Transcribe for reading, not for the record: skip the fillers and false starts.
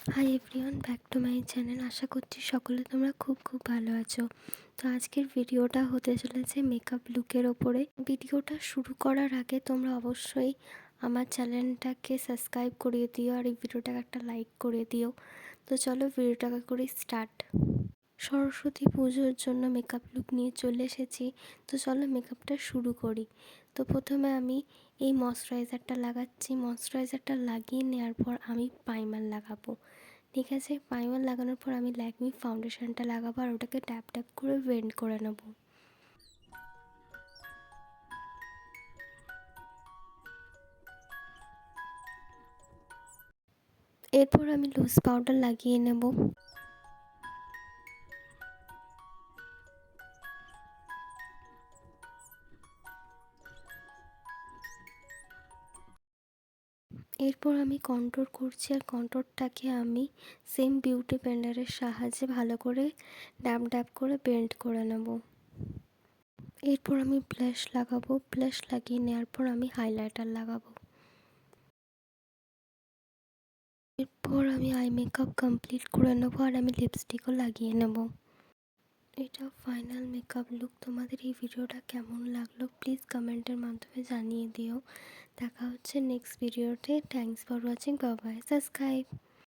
High everyone, back to my channel. আশা করছি সকলে তোমরা খুব ভালো আছো। তো আজকের ভিডিওটা হতে চলেছে মেকআপ লুকের ওপরে। ভিডিওটা শুরু করার আগে তোমরা অবশ্যই আমার চ্যানেলটাকে সাবস্ক্রাইব করিয়ে দিও আর এই ভিডিওটাকে একটা লাইক করে দিও। তো চলো ভিডিওটাকে করি স্টার্ট। সরস্বতী পুজোর জন্য মেকআপ লুক নিয়ে চলে এসেছি। তো চলো মেকআপটা শুরু করি। তো প্রথমে আমি এই ময়শ্চারাইজারটা লাগাচ্ছি। ময়শ্চারাইজারটা লাগিয়ে নেওয়ার পর আমি প্রাইমার লাগাবো। ঠিক আছে, প্রাইমার লাগানোর পর আমি ল্যাকমি ফাউন্ডেশনটা লাগাবো আর ওটাকে ট্যাপ ট্যাপ করে ব্লেন্ড করে নেব। এরপর আমি লুজ পাউডার লাগিয়ে নেব। এরপর আমি কন্ট্রোল করছি আর কন্ট্রোলটাকে আমি সেম বিউটি ব্লেন্ডারের সাহায্যে ভালো করে ড্যাব ড্যাব করে ব্লেন্ড করে নেব। এরপর আমি ব্লাশ লাগাবো। ব্লাশ লাগিয়ে নেওয়ার পর আমি হাইলাইটার লাগাবো। এরপর আমি আই মেকআপ কমপ্লিট করে নেবো আর আমি লিপস্টিকও লাগিয়ে নেব। এটা ফাইনাল মেকআপ লুক। তোমাদের এই ভিডিওটা কেমন লাগলো প্লিজ কমেন্টের মাধ্যমে জানিয়ে দিও। দেখা হচ্ছে নেক্সট ভিডিওতে। Thanks for watching. Bye bye. Subscribe.